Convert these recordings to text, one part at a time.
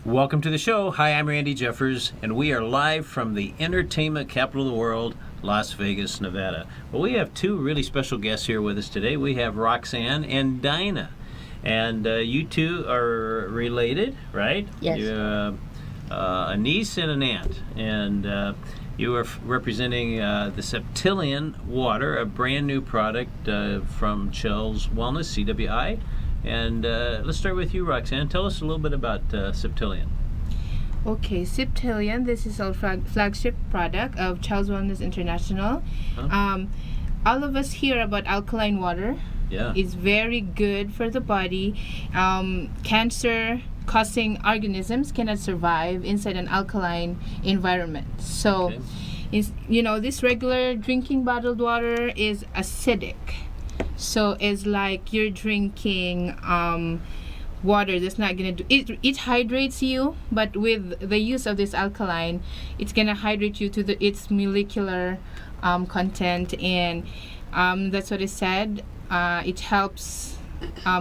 Welcome to the show. Hi, I'm Randy Jeffers, and we are live from the entertainment capital of the world, Las Vegas, Nevada. Well, we have two really special guests here with us today. We have Roxanne and Dinah, and you two are related, right? Yes. You're, a niece and an aunt, and you are representing the Septillion Water, a brand new product from Chell's Wellness, CWI. And let's start with you, Roxanne. Tell us a little bit about Septillion. Okay, Septillion, this is our flagship product of Chell's Wellness International. Huh? All of us hear about alkaline water. Yeah. It's very good for the body. Cancer-causing organisms cannot survive inside an alkaline environment. So, Okay. this regular drinking bottled water is acidic. So it's like you're drinking water that's not gonna do it hydrates you, but with the use of this alkaline, it's gonna hydrate you to its molecular content, and that's what it said. It helps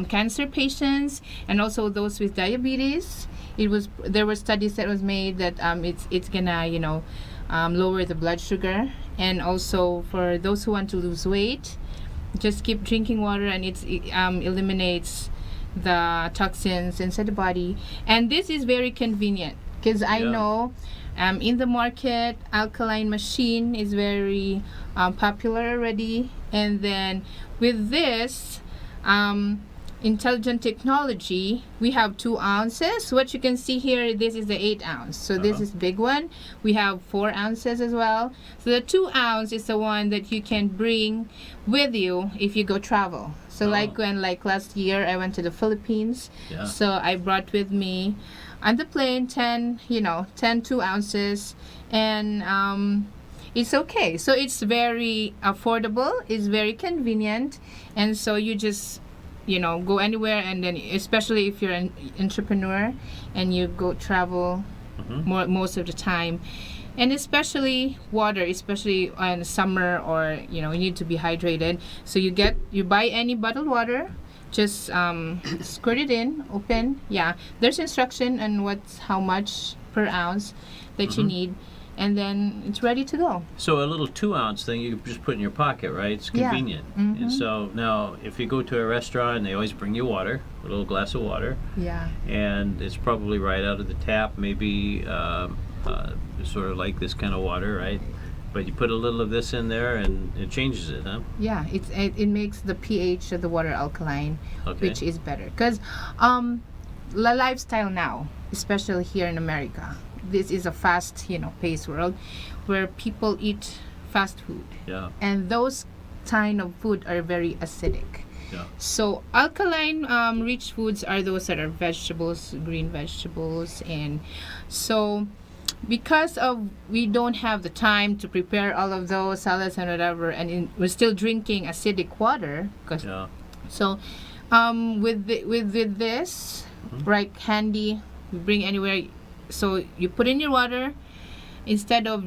cancer patients and also those with diabetes. There were studies that was made that it's gonna lower the blood sugar, and also for those who want to lose weight, just keep drinking water, and it eliminates the toxins inside the body. And this is very convenient because I know in the market, alkaline machine is very popular already. And then with this intelligent technology, we have 2 ounces. What you can see here, this is the 8 ounce. So this is big one. We have 4 ounces as well. So the 2 ounce is the one that you can bring with you if you go travel. So like last year I went to the Philippines. Yeah. So I brought with me on the plane 10 2 ounces, and it's okay. So it's very affordable, it's very convenient, and so you just go anywhere, and then especially if you're an entrepreneur and you go travel most of the time, and especially water, especially in summer, or you need to be hydrated. So you buy any bottled water, just squirt it in, open. Yeah, there's instruction on how much per ounce that you need, and then it's ready to go. So a little 2 ounce thing you can just put in your pocket, right? It's convenient. Yeah. And so now if you go to a restaurant, they always bring you water, a little glass of water. Yeah. And it's probably right out of the tap, maybe sort of like this kind of water, right? But you put a little of this in there and it changes it, huh? Yeah, it makes the pH of the water alkaline, Okay. which is better. Because the lifestyle now, especially here in America, this is a fast, paced world where people eat fast food. Yeah. And those kind of food are very acidic. Yeah. So alkaline rich foods are those that are vegetables, green vegetables, and so because of we don't have the time to prepare all of those salads and whatever, and we're still drinking acidic water. Yeah. So with this right handy, we bring anywhere. So you put in your water instead of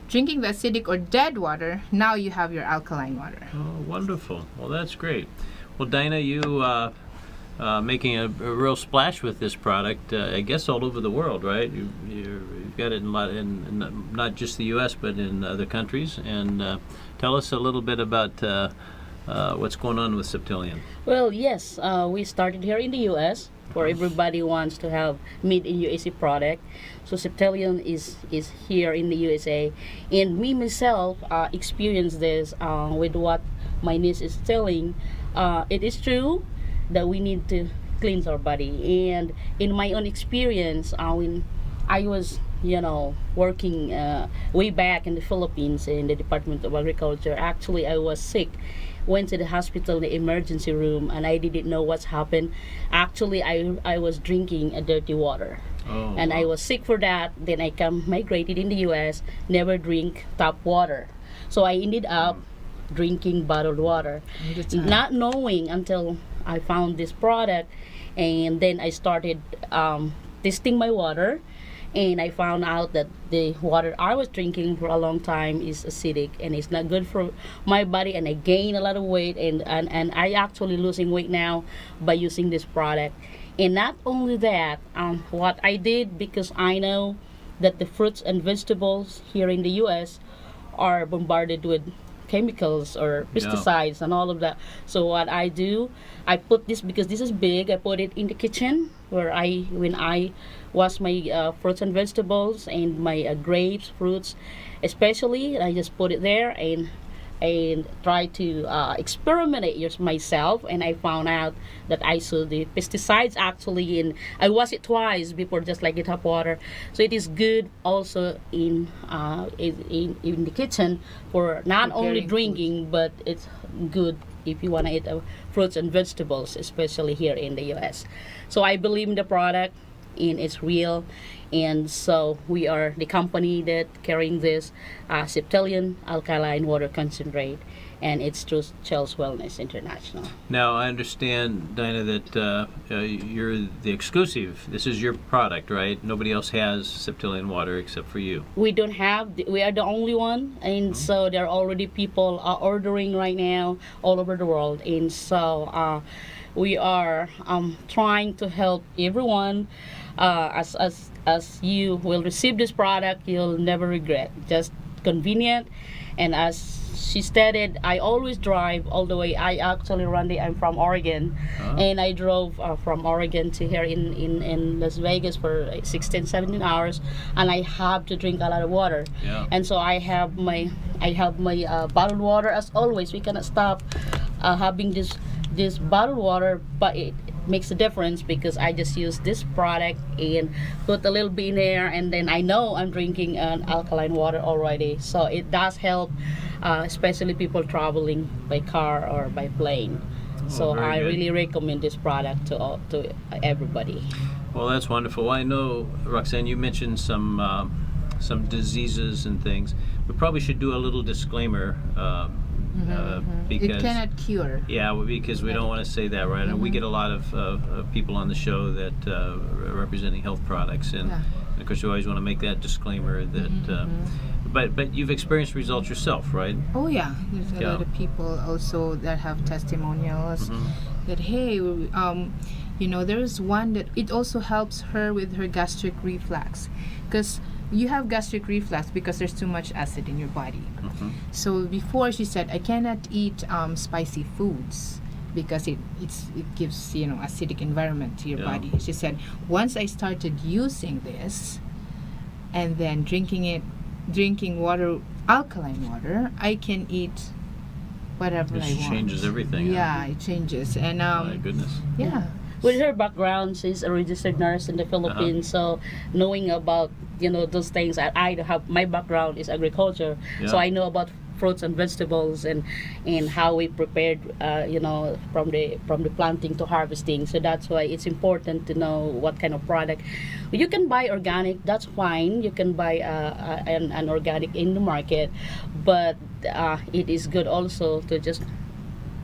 drinking the acidic or dead water. Now you have your alkaline water. Oh, wonderful. Well, that's great. Well, Dinah, you making a real splash with this product, I guess all over the world, right? You've got it in not just the U.S., but in other countries. And tell us a little bit about what's going on with Septillion. Well, yes, we started here in the U.S. where everybody wants to have made in USA product. So Septillion is here in the USA, and me myself experienced this with what my niece is telling. It is true that we need to cleanse our body, and in my own experience, when I was working way back in the Philippines in the Department of Agriculture, actually I was sick. Went to the hospital, the emergency room, and I didn't know what's happened. Actually, I was drinking a dirty water. Oh, And wow. I was sick for that. Then I migrated in the US, never drink tap water. So I ended up drinking bottled water, All the time. not knowing until I found this product. And then I started testing my water, and I found out that the water I was drinking for a long time is acidic and it's not good for my body, and I gained a lot of weight, and I actually losing weight now by using this product. And not only that, what I did, because I know that the fruits and vegetables here in the U.S. are bombarded with chemicals or Yeah. pesticides and all of that. So what I do, I put this, because this is big, I put it in the kitchen where when I wash my fruits and vegetables and my grapes, fruits, especially, I just put it there and try to experiment it myself, and I found out that I saw the pesticides actually in. I wash it twice before, just like in hot water, so it is good also in the kitchen for not only Preparing drinking, but it's good if you want to eat fruits and vegetables, especially here in the U.S. So I believe in the product, and it's real. And so we are the company that carrying this Septilion alkaline water concentrate, and it's through Chell's Wellness International. Now, I understand, Dinah, that you're the exclusive. This is your product, right? Nobody else has Septilion water except for you. We don't have, we are the only one, and so there are already people ordering right now all over the world, and so we are trying to help everyone. As you will receive this product, you'll never regret. Just convenient, and as she stated, I always drive all the way. I actually, Randy, I'm from Oregon, and I drove from Oregon to here in Las Vegas for 16, 17 hours, and I have to drink a lot of water. Yeah. And so I have my bottled water as always. We cannot stop having this bottled water, but it makes a difference because I just use this product and put a little bit in there, and then I know I'm drinking an alkaline water already. So it does help, especially people traveling by car or by plane. So very I good. really recommend this product to everybody. Well, that's wonderful. I know, Roxanne, you mentioned some diseases and things. We probably should do a little disclaimer because It cannot cure. yeah, because we don't want to say that, right? And we get a lot of people on the show that are representing health products, and Yeah. of course, you always want to make that disclaimer that. But you've experienced results yourself, right? Oh yeah, there's a Yeah. lot of people also that have testimonials that hey, there's one that it also helps her with her gastric reflux, because you have gastric reflux because there's too much acid in your body. So before she said, I cannot eat spicy foods because it gives acidic environment to your Yeah. body. She said, once I started using this and then drinking water, alkaline water, I can eat whatever It I want. changes everything. Yeah, it changes. And My goodness. yeah. With her background, she's a registered nurse in the Philippines, so knowing about those things, I have, my background is agriculture, so Yeah. I know about fruits and vegetables and how we prepared from the planting to harvesting. So that's why it's important to know what kind of product. You can buy organic, that's fine. You can buy an organic in the market, but it is good also to just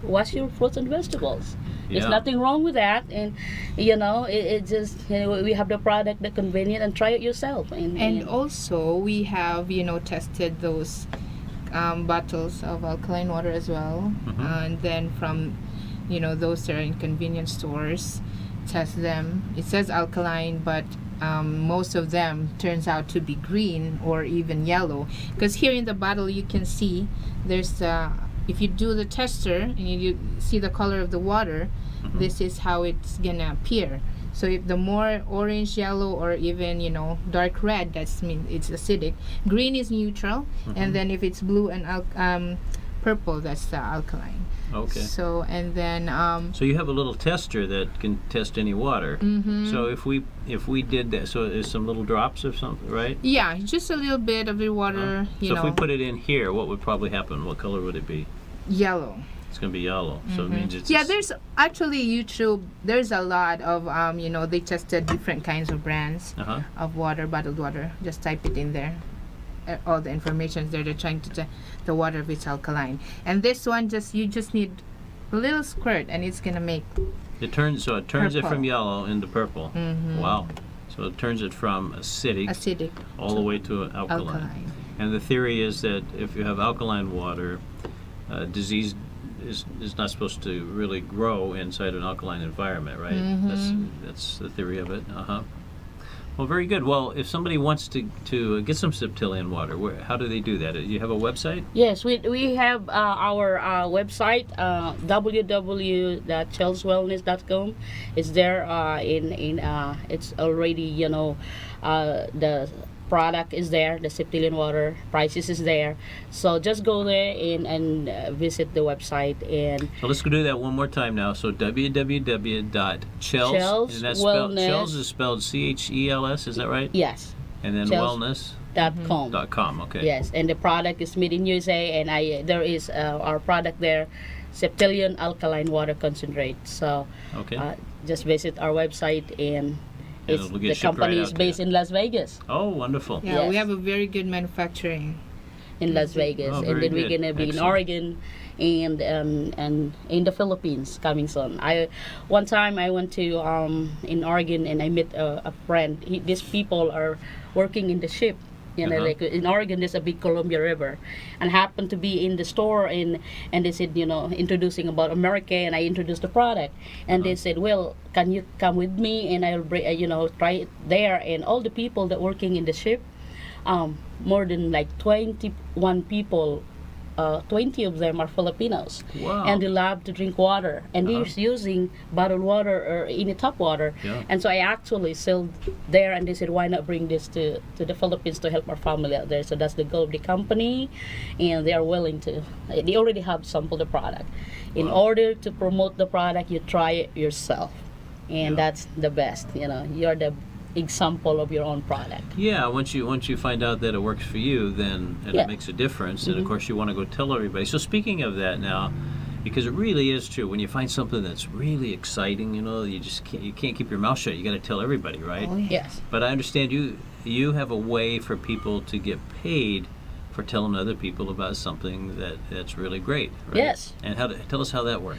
wash your fruits and vegetables. There's Yeah. nothing wrong with that, and it just we have the product that's convenient, and try it yourself. And also we have tested those bottles of alkaline water as well, and then from those that are in convenience stores, test them. It says alkaline, but most of them turns out to be green or even yellow, because here in the bottle you can see there's if you do the tester and you see the color of the water, this is how it's gonna appear. So if the more orange, yellow, or even dark red, that's mean it's acidic. Green is neutral, and then if it's blue and purple, that's the alkaline. Okay. So and then So you have a little tester that can test any water. So if we did that, so there's some little drops of something, right? yeah, just a little bit of the water, So if we put it in here, what would probably happen? What color would it be? yellow. It's going to be yellow. So it means it's Yeah, there's actually YouTube. There's a lot of they tested different kinds of brands of water, bottled water. Just type it in there. All the information is there. They're trying to the water if it's alkaline. And this one you just need a little squirt, and it's gonna make it turns it Purple. from yellow into purple. Wow. So it turns it from acidic all the way to alkaline. And the theory is that if you have alkaline water, disease is not supposed to really grow inside an alkaline environment, right? That's the theory of it. Well, very good. Well, if somebody wants to get some Septillion water, how do they do that? You have a website? Yes, we have our website, www.chelswellness.com. It's there it's already, the product is there, the Septillion water prices is there. So just go there and visit the website. And So let's go do that one more time now. So www.chels, Chels and that's spelled, Wellness. Chels is spelled CHELS, is that right? yes, And then Chels. wellness.com. .com. Okay. Yes, and the product is made in USA, and there is our product there, Septillion alkaline water concentrate. So Okay. just visit our website, and it's, it'll get the shipped right company out is to based you. in Las Vegas. Oh, wonderful. Yeah, we Yes. have a very good manufacturing. In Las Vegas, Oh, and very then we're good. gonna be in Excellent. Oregon, and in the Philippines coming soon. One time I went to in Oregon, and I met a friend. These people are working in the ship. Like in Oregon, there's a big Columbia River, and happened to be in the store, and they said, introducing about America, and I introduced the product, and they said, well, can you come with me, and I'll bring, try it there, and all the people that working in the ship, more than like 21 people, 20 of them are Filipinos. Wow. And they love to drink water, and they're using bottled water or any tap water. Yeah. And so I actually sold there, and they said, why not bring this to the Philippines to help our family out there? So that's the goal of the company, and they are willing to. They already have sampled the product. In Wow. order to promote the product, you try it yourself, and Yeah. that's the best. You're the example of your own product. Yeah, once you find out that it works for you, then and Yeah. it makes a difference. And of course, you want to go tell everybody. So speaking of that now, because it really is true, when you find something that's really exciting, you just can't keep your mouth shut. You got to tell everybody, right? Oh, yeah. Yes. But I understand you have a way for people to get paid for telling other people about something that's really great. Right? Yes. And tell us how that works.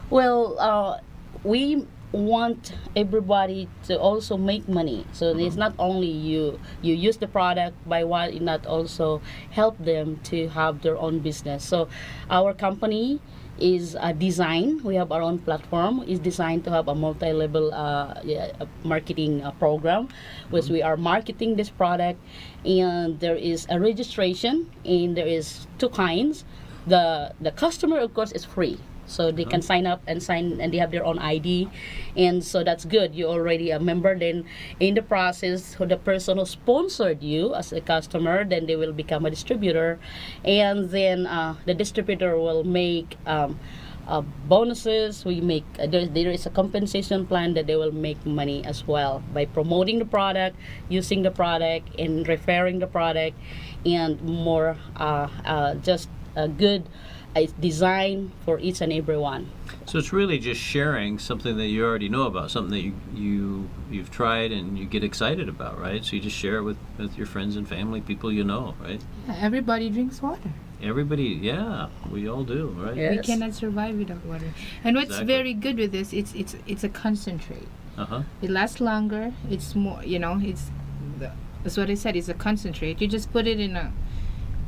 Well, we want everybody to also make money. So it's not only you use the product, by why not also help them to have their own business. So our company is designed, we have our own platform, is designed to have a multi-level marketing program, which we are marketing this product, and there is a registration, and there is two kinds. The customer, of course, is free. So they can sign up and they have their own ID, and so that's good. You're already a member. Then in the process, the person who sponsored you as a customer, then they will become a distributor, and then the distributor will make bonuses. We make there is a compensation plan that they will make money as well by promoting the product, using the product, and referring the product, and more just a good design for each and every one. So it's really just sharing something that you already know about, something that you've tried and you get excited about, right? So you just share it with your friends and family, people you know, right? Everybody drinks water. Everybody, yeah, we all do, right? Yeah. We Yes. cannot survive without water. And what's Exactly. very good with this, it's a concentrate. Uh-huh. It lasts longer. It's more, that's what I said. It's a concentrate. You just put it in a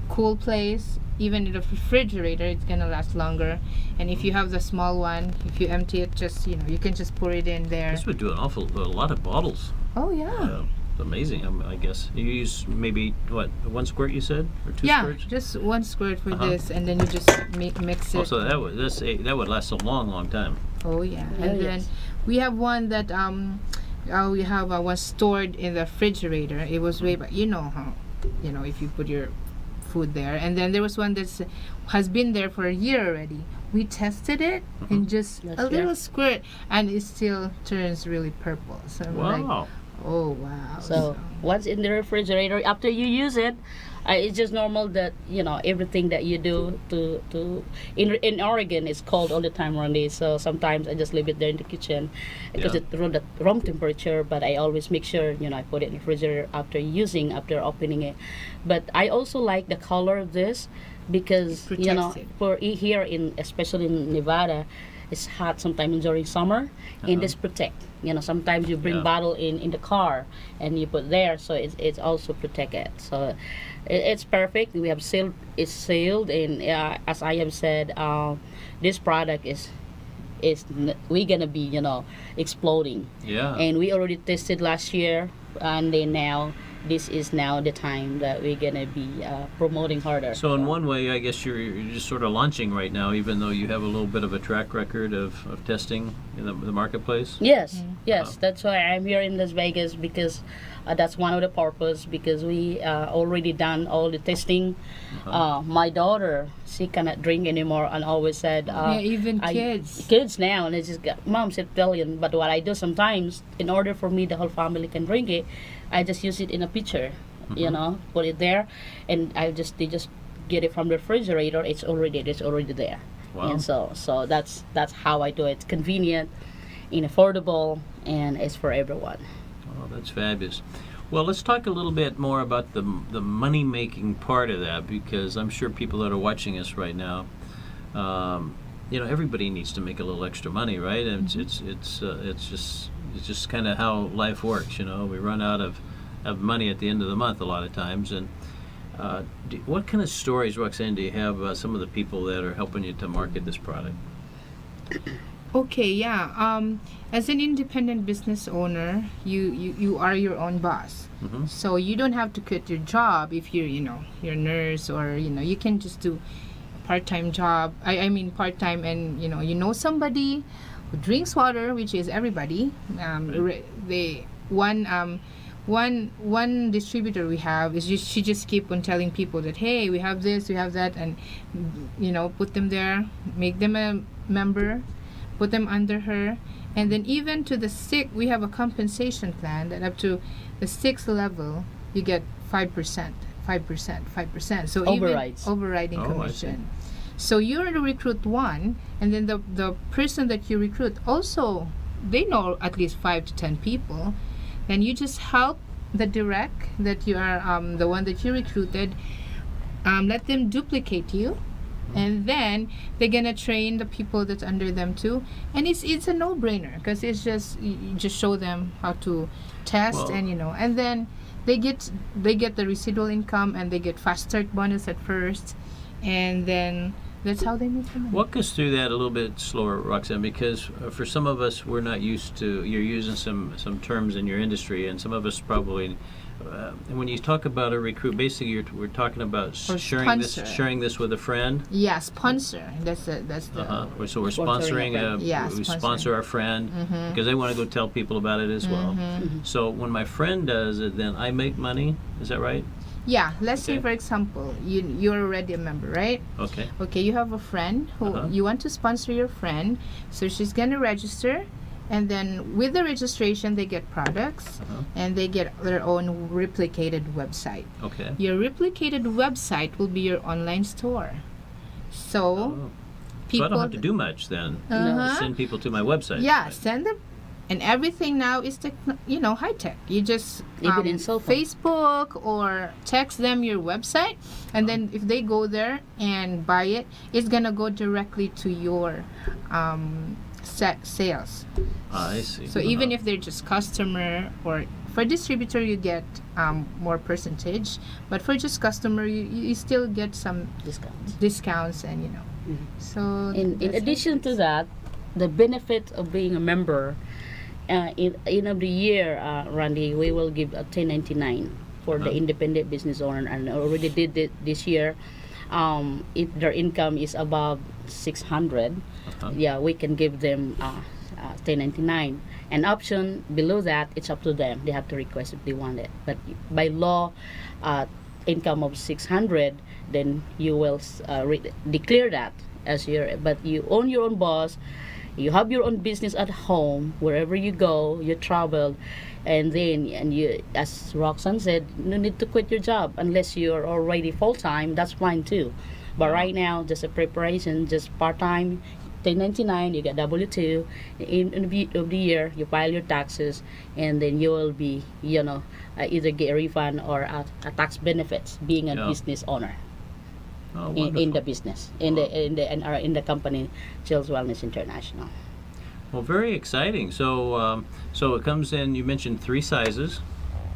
cool place. Even in the refrigerator, it's gonna last longer. And if you have the small one, if you empty it, just you can just pour it in there. This would do a lot of bottles. Oh yeah. It's amazing, I guess. You use maybe, what, 1 squirt you said? Or 2 Yeah, squirts? just 1 squirt for Uh-huh. this, and then you just mix it. Oh, so that would last a long time. Oh yeah, Oh, and yes. then we have one that we have one stored in the refrigerator. It was way back. How, if you put your food there, and then there was one that has been there for a year already. We tested it and just Yes, a little yeah. squirt, and it still turns really purple. So I'm like, Wow. oh wow. So once in the refrigerator, after you use it, it's just normal that everything that you do to in Oregon it's cold all the time, Randy. So sometimes I just leave it there in the kitchen because Yeah. it's around the room temperature. But I always make sure I put it in the refrigerator after opening it. But I also like the color of this because It protects it. for here especially in Nevada, it's hot sometimes during summer, and this protect. You know, sometimes you bring Yeah. bottle in the car and you put there, so it's also protected. So it's perfect. We have sealed. It's sealed, and as I have said, this product we're gonna be, you know, exploding. Yeah. And we already tested last year, and then now this is now the time that we're gonna be promoting harder. So in one way, I guess you're just sort of launching right now, even though you have a little bit of a track record of testing in the marketplace. Yes, yes, that's why I'm here in Las Vegas, because that's one of the purpose, because we already done all the testing. My daughter, she cannot drink anymore, and always said, Yeah, even kids. kids now, and they just got, Mom said Italian, but what I do sometimes, in order for me the whole family can drink it, I just use it in a pitcher, you know, put it there, and they just get it from the refrigerator. It's already there. Wow. And so that's how I do it. It's convenient, and affordable, and it's for everyone. Oh, that's fabulous. Well, let's talk a little bit more about the money-making part of that, because I'm sure people that are watching us right now, you know, everybody needs to make a little extra money, right? And it's just kind of how life works. You know, we run out of money at the end of the month a lot of times. And what kind of stories, Roxanne, do you have about some of the people that are helping you to market this product? Okay, yeah. As an independent business owner, you are your own boss. Mm-hmm. So you don't have to quit your job if you're, you're a nurse, or, you can just do a part-time job. I mean part-time, and, you know somebody who drinks water, which is everybody. One distributor we have is she just keep on telling people that, hey, we have this, we have that, and, put them there, make them a member, put them under her. And then even to the sick, we have a compensation plan that up to the 6th level, you get 5%. So Overrides. even overriding Oh, I commission. So you're the recruit one, and then the person that you recruit also, they know at least 5 to 10 people. Then you just help the direct that you are the one that you recruited, let them duplicate you. And then they're gonna train the people that's under them too, and it's a no-brainer, because it's just you just show them how to test. Well, and and then they get the residual income, and they get fast start bonus at first, and then that's how they make the money. Walk us through that a little bit slower, Roxanne, because for some of us, we're not used to, you're using some terms in your industry, and some of us probably, when you talk about a recruit, basically we're talking about Or sponsor. sharing this with a friend. Yeah, sponsor. That's the So we're Sponsoring sponsoring a friend. Yeah, we sponsoring. sponsor our friend because they want to go tell people about it as well. So when my friend does it, then I make money. Is that right? Yeah, let's say Okay. for example, you're already a member, right? Okay. Okay, you have a friend who you want to sponsor your friend, so she's gonna register, and then with the registration they get products, and they get their own replicated website. Okay. Your replicated website will be your online store. So Oh. So people, I don't have to do much then. Uh-huh. Send people to my website. yeah, Right. send them. And everything now is high tech. You just Even in cell phone. Facebook or text them your website, and then if they go there and buy it, it's gonna go directly to your set sales. I see. So even if they're just customer, or for distributor you get more percentage, but for just customer you still get some discounts, and So In that's addition to that, the benefit of being a member, in end of the year, Randy, we will give a 1099 for the independent business owner, and already did it this year. If their income is above 600, yeah, we can give them 1099. An option below that, it's up to them. They have to request if they want it. But by law, income of 600, then you will declare that as your. But you own your own boss. You have your own business at home, wherever you go, you travel, and you, as Roxanne said, no need to quit your job unless you're already full-time. That's fine too. But right now, just a preparation, just part-time, 1099, you get W-2. In of the year, you file your taxes, and then you will be, either get a refund or a tax benefits being a Yeah. business owner. Oh, in wonderful. the business, in the company, Chills Wellness International. Well, very exciting. So, so it comes in. You mentioned 3 sizes.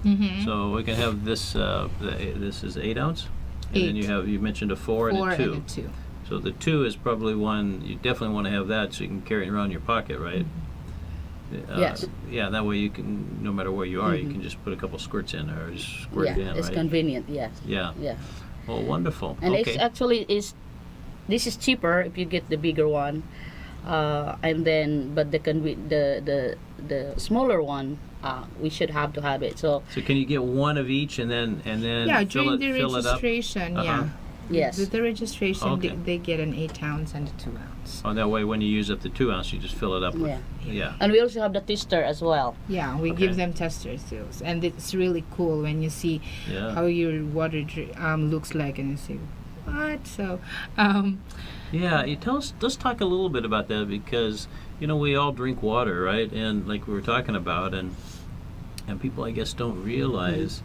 Mm-hmm. So we can have this. This is 8 ounce, and then 8. you mentioned a 4 and 4 a 2. and a 2. So the 2 is probably one you definitely want to have that, so you can carry it around in your pocket, right? Yes. Yeah, that way you can, no matter where you are, you Mhm. can just put a couple squirts in or just squirt Yeah, it in, it's right? convenient. Yes. Yeah. Yeah. Well, wonderful. And okay. it's actually this is cheaper if you get the bigger one, and then but the smaller one, we should have to have it. So So can you get one of each and then Yeah, fill during the it up? registration, Uh-huh. yeah. yes, With the registration, Okay. they get an 8 ounce and a 2 ounce. Oh, that way when you use up the 2 ounce, you just fill it up with. Yeah. Yeah. and we also have the tester as well. Yeah, we Okay. give them testers too, and it's really cool when you see Yeah. how your water looks like, and you say, "What?" So, Yeah, you let's talk a little bit about that, because we all drink water, right? And like we were talking about, and people, I guess, don't realize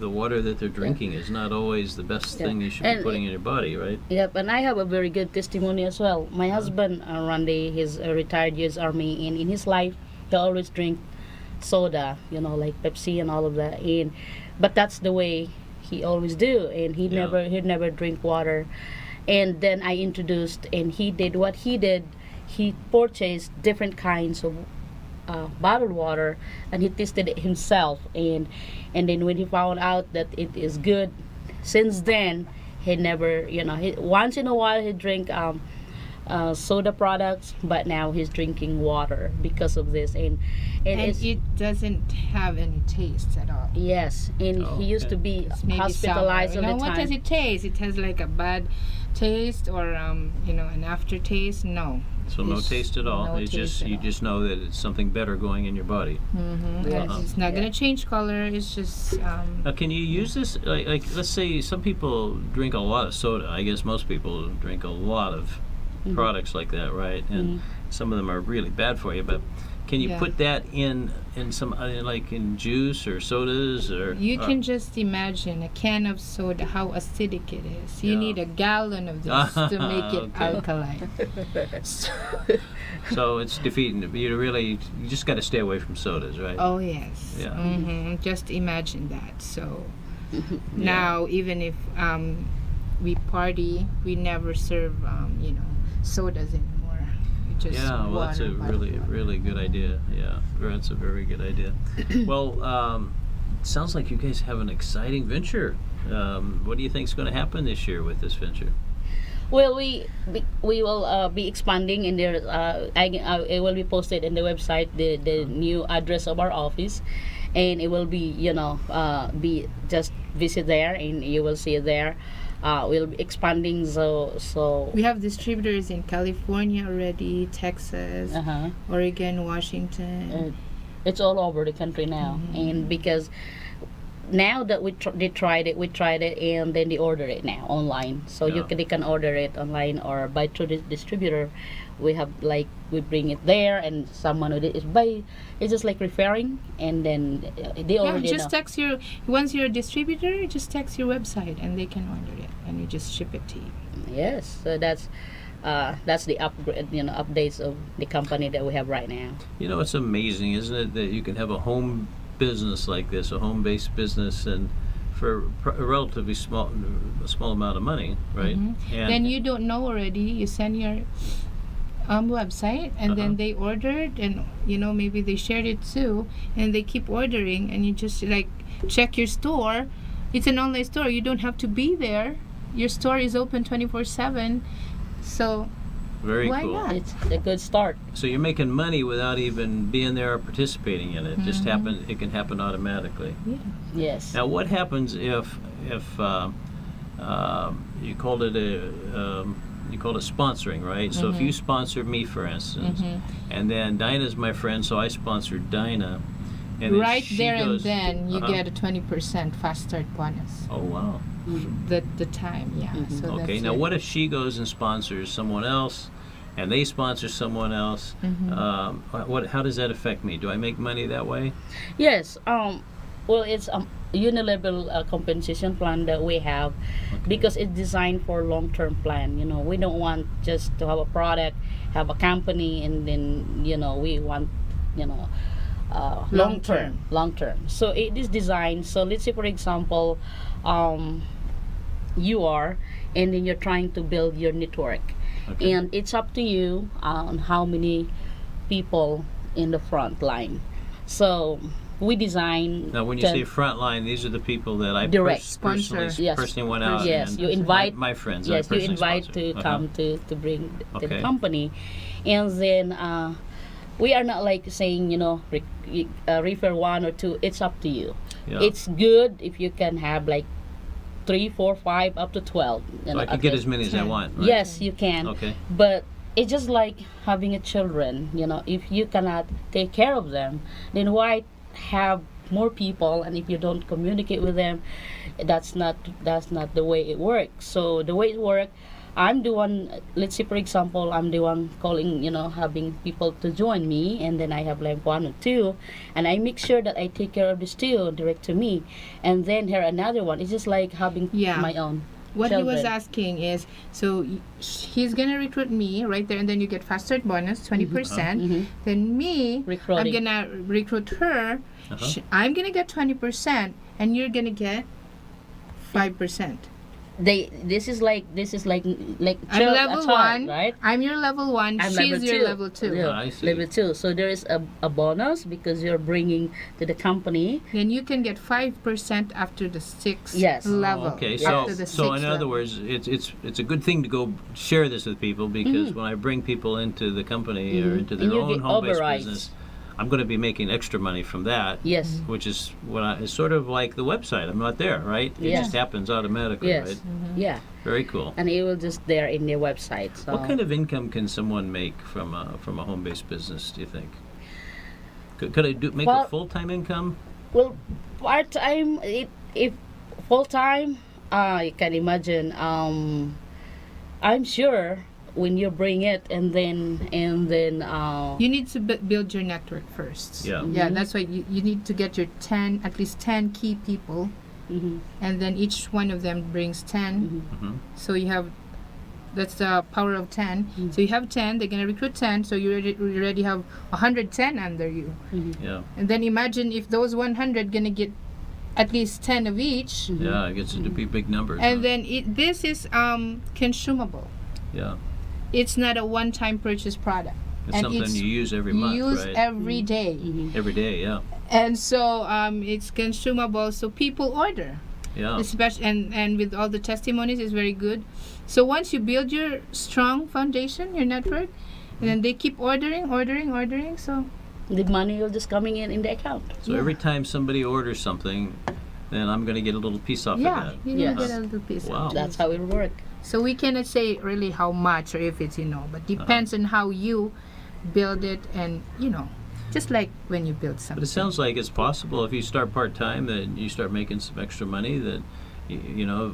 the water that they're drinking is not always the best Yeah. thing you should be And- putting in your body, right? Yep, and I have a very good testimony as well. My husband, Randy, he's a retired U.S. Army, and in his life, he always drink soda, like Pepsi and all of that. But that's the way he always do, and he'd Yeah. never drink water. And then I introduced, and he did what he did. He purchased different kinds of bottled water, and he tested it himself, and then when he found out that it is good, since then he never, once in a while he drink soda products, but now he's drinking water because of this, and and it's, it doesn't have any taste at all. yes, and Oh, he used okay. to be It's maybe hospitalized sour. all the What time. does it taste? It has like a bad taste, or an aftertaste. No. So no It's taste at all. no It's just taste at you all. just know that it's something better going in your body. Mm-hmm. Uh-huh. It's not Yeah. gonna change color. It's just Now, can you use this? Like, let's say some people drink a lot of soda. I guess most people drink a lot of Mhm. products like that, right? And some of them are really bad for you. But can you Yeah. put that in some like in juice or sodas or? you can just imagine a can of soda, how acidic it is. You Yeah. need a gallon of this to make it Okay. alkaline. So it's defeating. You just got to stay away from sodas, right? Oh yes. Yeah. Just imagine that. So now, even if we party, we never serve sodas anymore. We just Yeah, well, that's a water, really, water. really good idea. Yeah, that's a very good idea. Well, sounds like you guys have an exciting venture. What do you think is going to happen this year with this venture? Well, we will be expanding in there. It will be posted in the website, the new address of our office, and it will be be just visit there and you will see it there. We'll be expanding, so We have distributors in California already, Texas, uh-huh. Oregon, Washington. It's all over the country now, and because now that they tried it, and then they order it now online. So Yeah. they can order it online or buy through the distributor. We have we bring it there, and someone who is buy. It's just like referring, and then they Yeah, already just know. text once you're a distributor, just text your website and they can order it and you just ship it to you. Yes, so that's the upgrade, updates of the company that we have right now. It's amazing, isn't it, that you can have a home business like this, a home-based business, and for a relatively small amount of money, right? Mhm. And Then you don't know already, you send your website and Uh-huh. then they ordered, and maybe they shared it too, and they keep ordering, and you just like check your store. It's an online store, you don't have to be there. Your store is open 24/7, so very why cool. not? It's a good start. So you're making money without even being there or participating in it. Just happen. It can happen automatically. yeah. Yes. Now, what happens if you called it sponsoring, right? So if you sponsor me, for instance, and then Dinah's my friend, so I sponsored Dinah, and then Right she there goes, and then you Uh-huh. get a 20% fast start bonus. Oh wow. The time, yeah. So Okay. that's Now, it. what if she goes and sponsors someone else, and they sponsor someone else? Mm-hmm. How does that affect me? Do I make money that way? Yes. Well, it's a unilevel compensation plan that we have because it's designed for long-term plan. You know, we don't want just to have a product, have a company, and then we want you know long term. So it is designed. So let's say, for example, you are, and then you're trying to build your network, Okay. and it's up to you on how many people in the front line. So we design. Now, when you say frontline, these are the people that I Direct. personally, Sponsor. Yes. personally went out Yes, and you invite my friends. I Yes, you personally invite sponsored. to Uh-huh. come to bring to the Okay. company, and then we are not like saying refer one or two. It's up to you. Yeah. It's good if you can have like 3, 4, 5, up to 12. So I can at get least. as many as I 10. want. Right? Yes, you can. Okay. But it's just like having a children. If you cannot take care of them, then why have more people? And if you don't communicate with them, that's not the way it works. So the way it works, I'm the one. Let's say, for example, I'm the one calling, having people to join me, and then I have like 1 or 2, and I make sure that I take care of this 2 direct to me, and then here another one. It's just like having Yeah. my own. What he was children. asking is, so he's gonna recruit me right there, and then you get fast start bonus 20%. Mhm. Then me, Recruiting. I'm gonna recruit her. Uh-huh. I'm gonna get 20%, and you're gonna get 5%. This is like I'm child- level a child, 1, right? I'm your level 1. I'm She's level your 2. level 2. Yeah, I see. level 2. So there is a bonus because you're bringing to the company. Then you can get 5% after the 6th Yes. level. Okay, After so the so in 6th other level. words, it's a good thing to go share this with people because when I bring people into the company or into their And you own get home-based overrides. business, I'm going to be making extra money from that. Yes. Which is it's sort of like the website. I'm not there, right? It Yeah. just happens automatically, Yes. right? Yeah. Very cool. And it will just there in their website. So What kind of income can someone make from a home-based business? Do you think? Could I make Well- a full-time income? well, part time. If full time, you can imagine. I'm sure when you bring it, and then You need to build your network first. Yeah. Yeah, that's why you need to get your at least 10 key people, mhm, and then each one of them brings 10. hmm So you have, that's the power of 10. So you have 10, they're going to recruit 10, so you already have 110 under you. mhm. Yeah. And then imagine if those 100 going to get at least 10 of each. Yeah. It gets to be big numbers. And huh? then this is consumable. Yeah. It's not a one-time purchase product. It's And something it's you use every You month, use right? every day. Every day, yeah. And so it's consumable, so people order. Yeah. Especially and with all the testimonies, is very good. So once you build your strong foundation, your network, and then they keep ordering. So The money will just coming in the account. So every time somebody orders something, then I'm going to get a little piece off of yeah, that. you Yes. get a little piece. Wow. That's how it will work. So we cannot say really how much or if it's but depends on how you build it, and just like when you build something. But it sounds like it's possible if you start part-time that you start making some extra money that,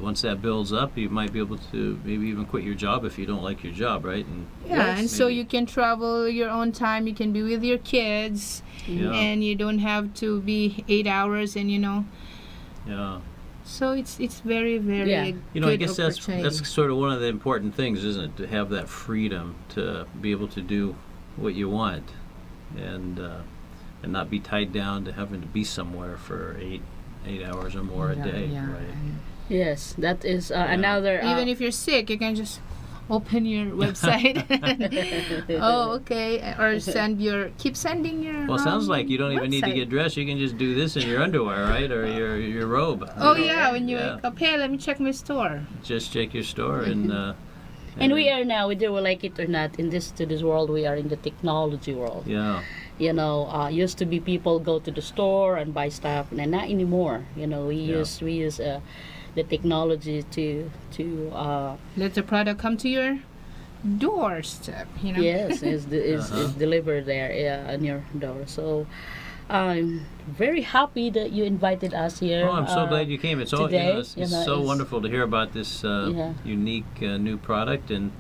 once that builds up, you might be able to maybe even quit your job if you don't like your job, right? And Yeah, and so maybe- you can travel your own time. You can be with your kids, Yeah. and you don't have to be 8 hours. And Yeah. so it's very very Yeah. good I guess opportunity. that's sort of one of the important things, isn't it? To have that freedom to be able to do what you want, and not be tied down to having to be somewhere for 8 hours or more a day. Yeah. Right. Yes, that is another. Even if you're sick, you can just open your website. Oh, okay. Or keep sending your. Well, it sounds like you don't even need to website. get dressed. You can just do this in your underwear, right, or your robe. Oh yeah, when you Yeah. wake up, hey, let me check my store. Just check your store and. and we are now, whether we like it or not, in this world, we are in the technology world. Yeah. Used to be people go to the store and buy stuff, and not anymore. We use the technology to Let the product come to your doorstep. yes, is Uh-huh. delivered there on your door. So I'm very happy that you invited us here. Oh, I'm so glad you came. It's all today, it's you know, so it's- wonderful to hear about this Yeah. unique new product, and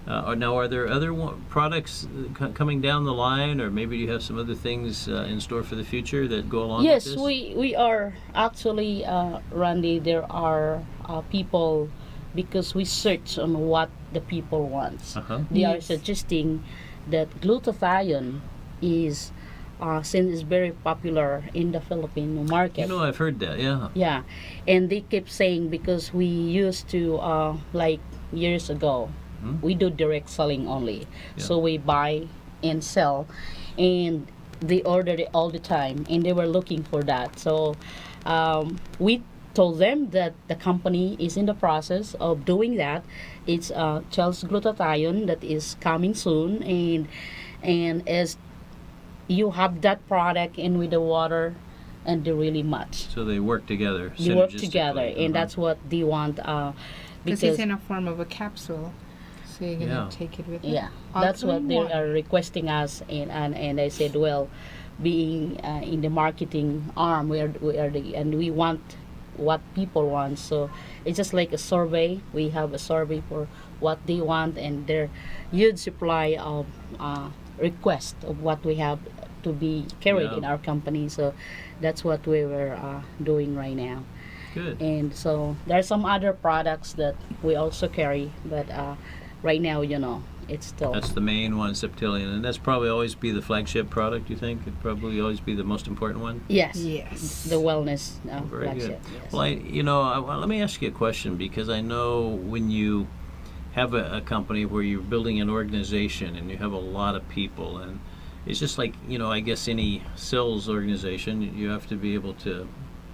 Now, are there other products coming down the line, or maybe you have some other things in store for the future that go along Yes, with this? we are actually, Randy. There are people, because we search on what the people want. Uh-huh. They are Yes. suggesting that glutathione is, since it's very popular in the Filipino market. You know, I've heard that, yeah. Yeah, and they keep saying because we used to like years ago, we do direct selling only. Yeah. So we buy and sell, and they ordered it all the time, and they were looking for that. So we told them that the company is in the process of doing that. It's Chel's glutathione that is coming soon, and as you have that product in with the water, and they really match. So they work together. They work synergistically. together, and Uh-huh. that's what they want. Because Because it's in a form of a capsule, so you're gonna Yeah. take it with you. yeah, All that's three what in they one. are requesting us, and I said, well, being in the marketing arm, and we want what people want. So it's just like a survey. We have a survey for what they want, and their huge supply of request of what we have to be carried Yeah. in our company. So that's what we were doing right now. Good. And so there are some other products that we also carry, but right now, it's still That's the main one, Septilion, and that's probably always be the flagship product, you think? It'd probably always be the most important one? yes, Yes. the wellness Very good. flagship. Yes. Well, let me ask you a question, because I know when you have a company where you're building an organization and you have a lot of people, and it's just like, I guess any sales organization, you have to be able to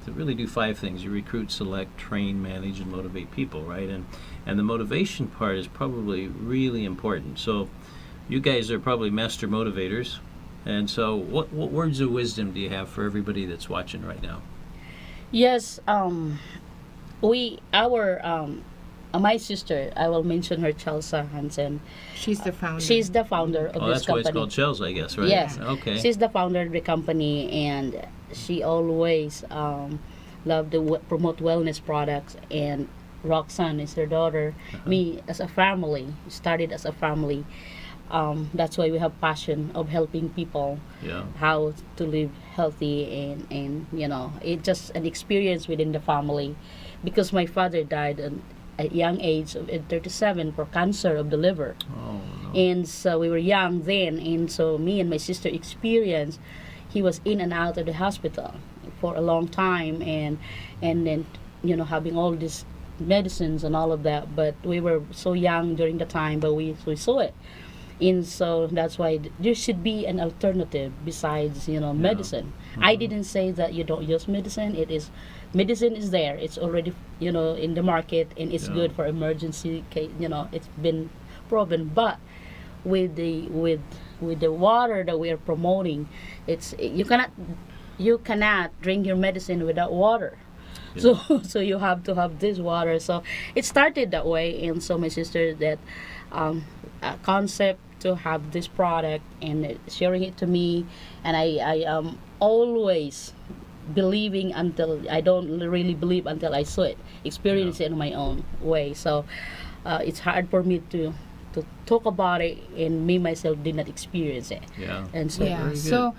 really do 5 things. You recruit, select, train, manage, and motivate people, right? And the motivation part is probably really important. So you guys are probably master motivators. And so what words of wisdom do you have for everybody that's watching right now? Yes, my sister, I will mention her, Chelsea Hansen. She's the founder. She's the founder of Oh, this that's why company. it's called Shells, I guess, right? Yes. Okay. She's the founder of the company, and she always loved to promote wellness products. And Roxanne is her daughter. Me, as a family, started as a family. That's why we have passion of helping people Yeah. how to live healthy, and it's just an experience within the family, because my father died at a young age of 37 for cancer of the liver. Oh, no. And so we were young then, and so me and my sister experienced, he was in and out of the hospital for a long time, and then having all these medicines and all of that, but we were so young during the time, but we saw it. And so that's why there should be an alternative besides medicine. I didn't say that you don't use medicine. Medicine is there, it's already in the market, and it's Yeah. good for emergency case. It's been proven. But with the water that we are promoting, you cannot drink your medicine without water. Yeah. So you have to have this water. So it started that way, and so my sister, that a concept to have this product, and sharing it to me, and I am always believing until I don't really believe until I saw it, experience it in my own way. So it's hard for me to talk about it, and me myself did not experience it. Yeah. And so Yeah. Very good. So,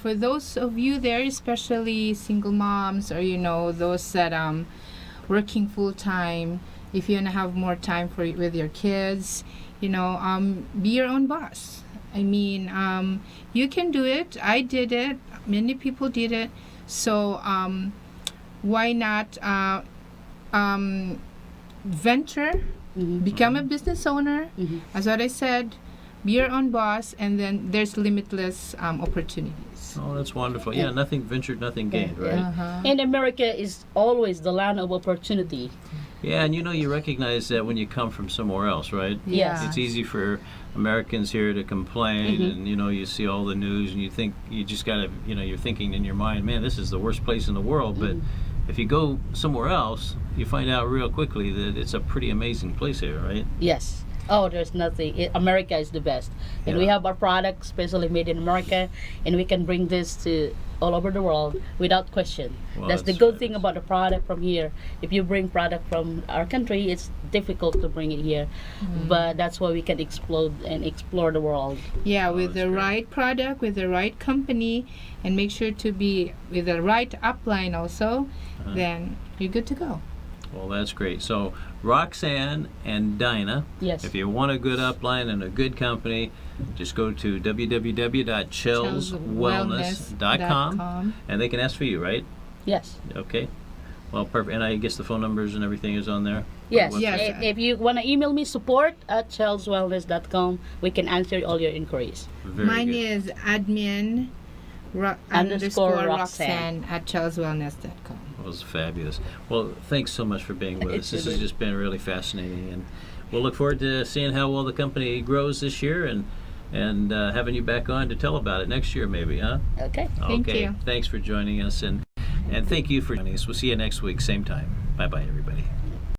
for those of you there, especially single moms, or those that working full time, if you wanna have more time with your kids, be your own boss. I mean, you can do it. I did it. Many people did it. So, why not venture? Become a business owner. As what I said, be your own boss, and then there's limitless opportunities. Oh, that's wonderful. Yeah, nothing ventured, nothing gained, right? Uh-huh. and America is always the land of opportunity. Yeah, and you recognize that when you come from somewhere else, right? Yes. It's easy for Americans here to complain, and you see all the news, and you think you just gotta, you're thinking in your mind, man, this is the worst place in the world. But if you go somewhere else, you find out real quickly that it's a pretty amazing place here, right? Yes. Oh, there's nothing. America is the best, and we Yeah. have our product specially made in America, and we can bring this to all over the world without question. Well, that's the that's good thing fabulous. about the product from here. If you bring product from our country, it's difficult to bring it here, but that's why we can explode and explore the world. Yeah, with that's the great. right product, with the right company, and make sure to be with the right upline also, then you're good to go. Well, that's great. So Roxanne and Dinah, Yes. if you want a good upline and a good company, just go to www.chellswellness.com and they can ask for you, right? Yes. Okay. Well, perfect. And I guess the phone numbers and everything is on there? Yes. Website? Yes. If you want to email me support@chellswellness.com, we can answer all your inquiries. Very Mine good. is admin Underscore Roxanne at chellswellness.com. It was fabulous. Well, thanks so much for being with us. This has just been really fascinating, and we'll look forward to seeing how well the company grows this year, and having you back on to tell about it next year, maybe, huh? Okay. Thank Okay. you. Thanks for joining us, and thank you for joining us. We'll see you next week, same time. Bye bye, everybody.